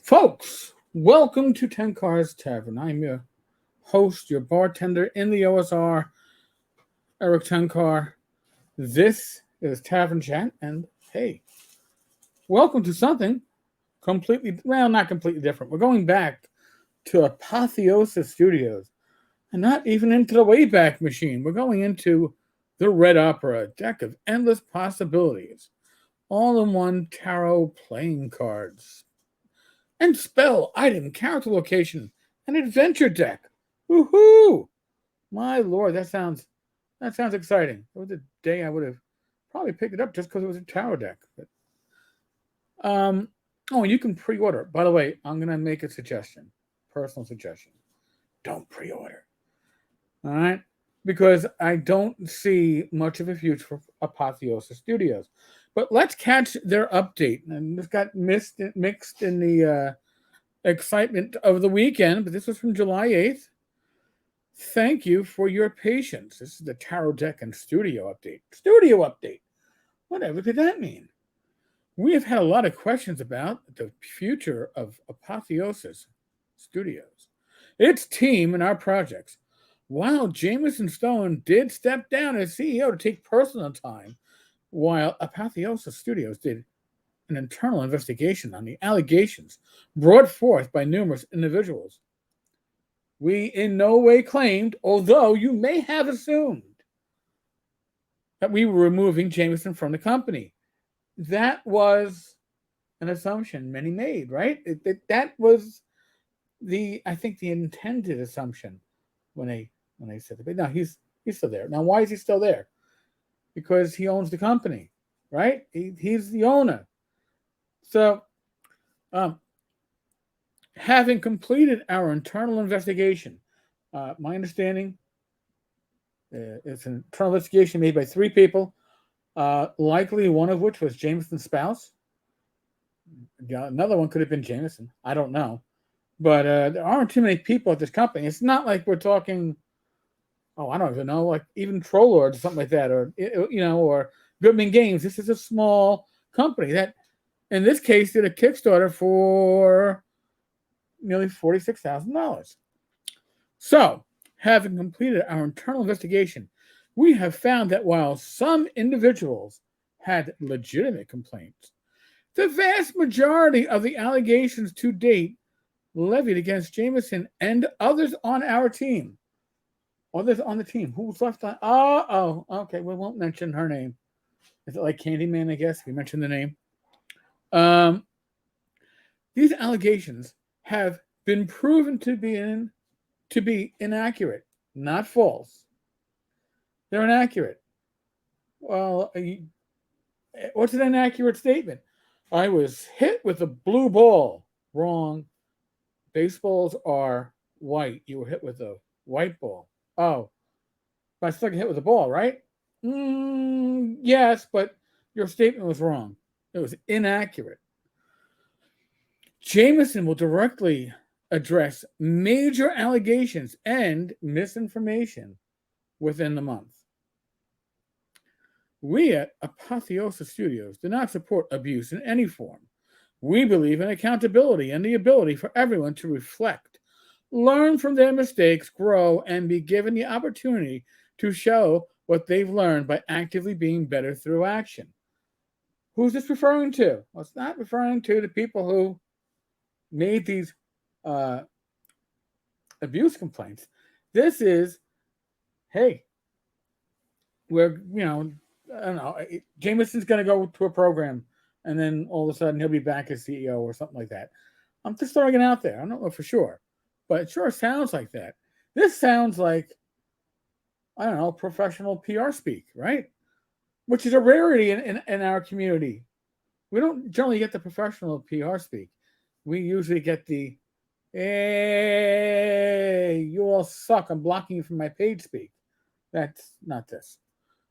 Folks, welcome to 10 Cars Tavern. I'm your host, your bartender in the OSR, Eric Tenkar. This is Tavern Chat, and hey, welcome to something not completely different. We're going back to Apotheosis Studios, and not even into the Wayback Machine. We're going into the Red Opera, a deck of endless possibilities, all in one tarot playing cards. And spell, item, character location, an adventure deck. Woohoo! My lord, that sounds exciting. It was a day I would have probably picked it up just because it was a tarot deck. But, oh, and you can pre-order. By the way, I'm gonna make a suggestion, personal suggestion. Don't pre-order. All right, because I don't see much of a future for Apotheosis Studios. But let's catch their update. And this got mixed in the excitement of the weekend, but this was from July 8th. Thank you for your patience. This is the Tarot Deck and Studio update. Studio update. Whatever did that mean? We have had a lot of questions about the future of Apotheosis Studios, its team, and our projects. While Jamison Stone did step down as CEO to take personal time, while Apotheosis Studios did an internal investigation on the allegations brought forth by numerous individuals, we in no way claimed, although you may have assumed, that we were removing Jamison from the company. That was an assumption many made, right? That was I think the intended assumption when they said that. No, he's still there. Now, why is he still there? Because he owns the company, right? He's the owner. So, having completed our internal investigation, my understanding, it's an internal investigation made by 3 people, likely one of which was Jamison's spouse. Another one could have been Jamison. I don't know. But there aren't too many people at this company. It's not like we're talking, I don't even know, like even Troll Lords or something like that, or Goodman Games. This is a small company that, in this case, did a Kickstarter for nearly $46,000. So, having completed our internal investigation, we have found that while some individuals had legitimate complaints, the vast majority of the allegations to date levied against Jamison and others on our team, others on the team, who's left on, okay, we won't mention her name. Is it like Candyman, I guess, if we mention the name? These allegations have been proven to be inaccurate, not false. They're inaccurate. Well, what's an inaccurate statement? I was hit with a blue ball. Wrong. Baseballs are white. You were hit with a white ball. Oh, but I still get hit with a ball, right? Yes, but your statement was wrong. It was inaccurate. Jamison will directly address major allegations and misinformation within the month. We at Apotheosis Studios do not support abuse in any form. We believe in accountability and the ability for everyone to reflect, learn from their mistakes, grow, and be given the opportunity to show what they've learned by actively being better through action. Who's this referring to? Well, it's not referring to the people who made these abuse complaints. This is, hey, we're, I don't know, Jamison's going to go to a program and then all of a sudden he'll be back as CEO or something like that. I'm just throwing it out there. I don't know for sure, but it sure sounds like that. This sounds like, I don't know, professional PR speak, right? Which is a rarity in our community. We don't generally get the professional PR speak. We usually get the, hey, you all suck, I'm blocking you from my page speak. That's not this.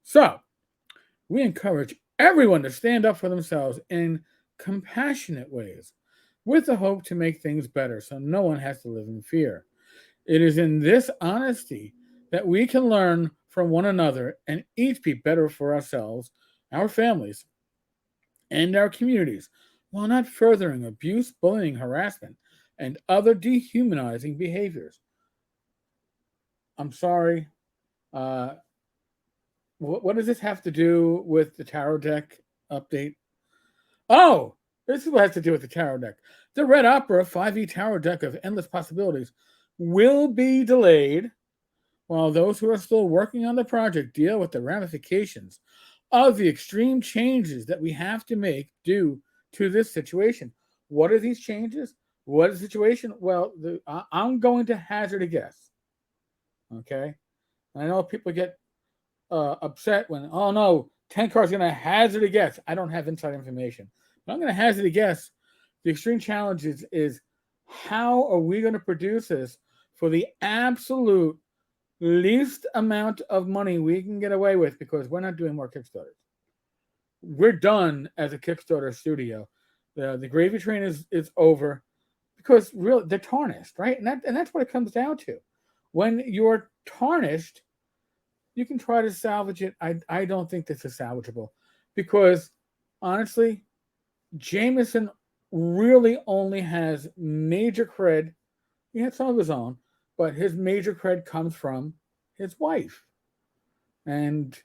So, we encourage everyone to stand up for themselves in compassionate ways with the hope to make things better so no one has to live in fear. It is in this honesty that we can learn from one another and each be better for ourselves, our families, and our communities. while not furthering abuse, bullying, harassment, and other dehumanizing behaviors. I'm sorry. Uh, what does this have to do with the tarot deck update? Oh, this is what has to do with the tarot deck. The Red Opera 5e tarot deck of endless possibilities will be delayed while those who are still working on the project deal with the ramifications of the extreme changes that we have to make due to this situation. What are these changes? What is the situation? Well, I'm going to hazard a guess. Okay. I know people get upset when, oh no, Tenkar is going to hazard a guess. I don't have inside information. But I'm going to hazard a guess. The extreme challenge is how are we going to produce this for the absolute least amount of money we can get away with, because we're not doing more Kickstarters. We're done as a Kickstarter studio. The gravy train is over, because really they're tarnished, right? And that's what it comes down to. When you're tarnished, you can try to salvage it. I don't think this is salvageable, because honestly, Jamison really only has major cred. He had some of his own, but his major cred comes from his wife. And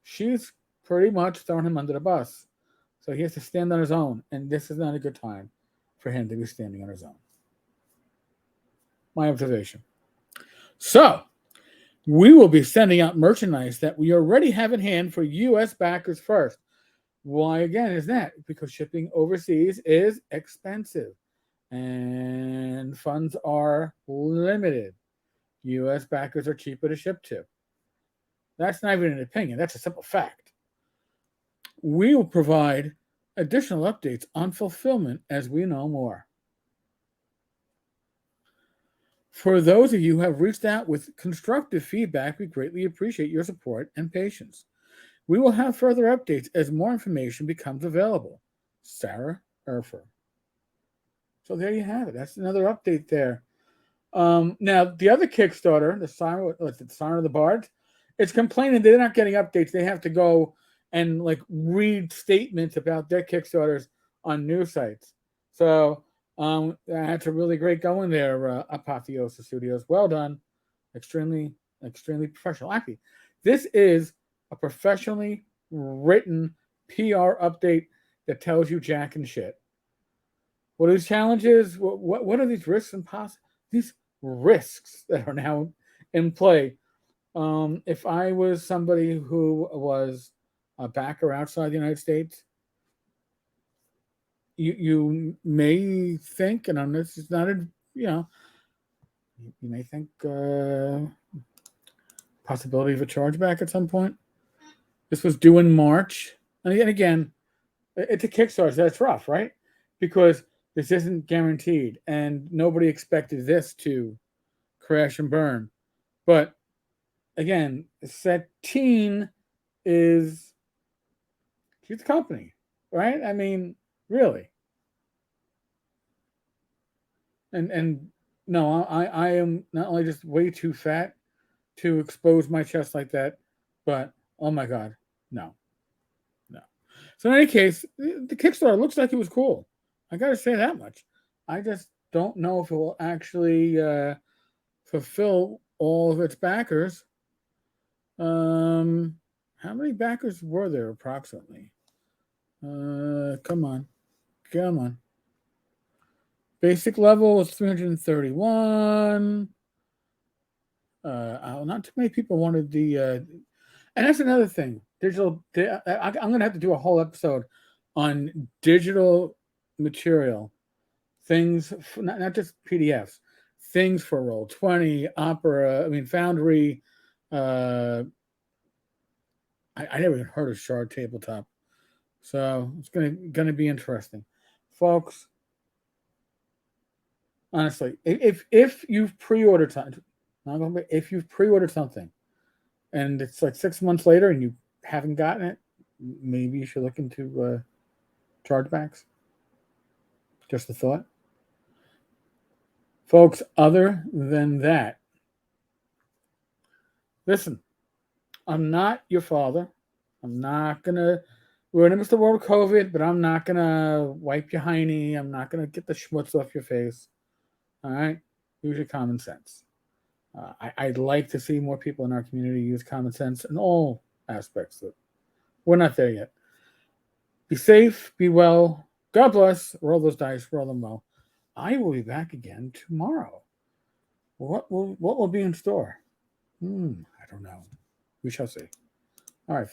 she's pretty much thrown him under the bus. So he has to stand on his own. And this is not a good time for him to be standing on his own. My observation. So, we will be sending out merchandise that we already have in hand for U.S. backers first. Why, again, is that? Because shipping overseas is expensive and funds are limited. U.S. backers are cheaper to ship to. That's not even an opinion. That's a simple fact. We will provide additional updates on fulfillment as we know more. For those of you who have reached out with constructive feedback, we greatly appreciate your support and patience. We will have further updates as more information becomes available. Sarah Erfer. So there you have it. That's another update there. Now, the other Kickstarter, the Siren of the Bards, it's complaining they're not getting updates. They have to go and read statements about their Kickstarters on news sites. So that's a really great going there, Apotheosis Studios. Well done. Extremely, extremely professional. Actually, this is a professionally written PR update that tells you jack and shit. What are these challenges? What are these risks and these risks that are now in play? If I was somebody who was a backer outside the United States, you may think, and this is not you may think possibility of a chargeback at some point. This was due in March, and again, it's a Kickstarter, so that's rough, right? Because this isn't guaranteed, and nobody expected this to crash and burn. But again, Satine is she's a company, right? I mean, really. And no, I am not only just way too fat to expose my chest like that, but oh my god, no. So in any case, the Kickstarter looks like it was cool. I got to say that much. I just don't know if it will actually fulfill all of its backers. How many backers were there approximately? Come on. Basic level was 331. Not too many people wanted the, and that's another thing. I'm going to have to do a whole episode on digital material, things, not just PDFs, things for Roll20, Opera, Foundry. I never even heard of Shard Tabletop. So it's gonna be interesting. Folks, honestly, if you've pre-ordered something, and it's like 6 months later and you haven't gotten it, maybe you should look into chargebacks. Just a thought. Folks, other than that, listen, I'm not your father. I'm not going to we're in the midst of world COVID, but I'm not gonna wipe your hiney. I'm not gonna get the schmutz off your face. All right, use your common sense. I'd like to see more people in our community use common sense in all aspects of it. We're not there yet. Be safe, be well. God bless. Roll those dice, roll them well. I will be back again tomorrow. What will be in store? I don't know. We shall see. All right.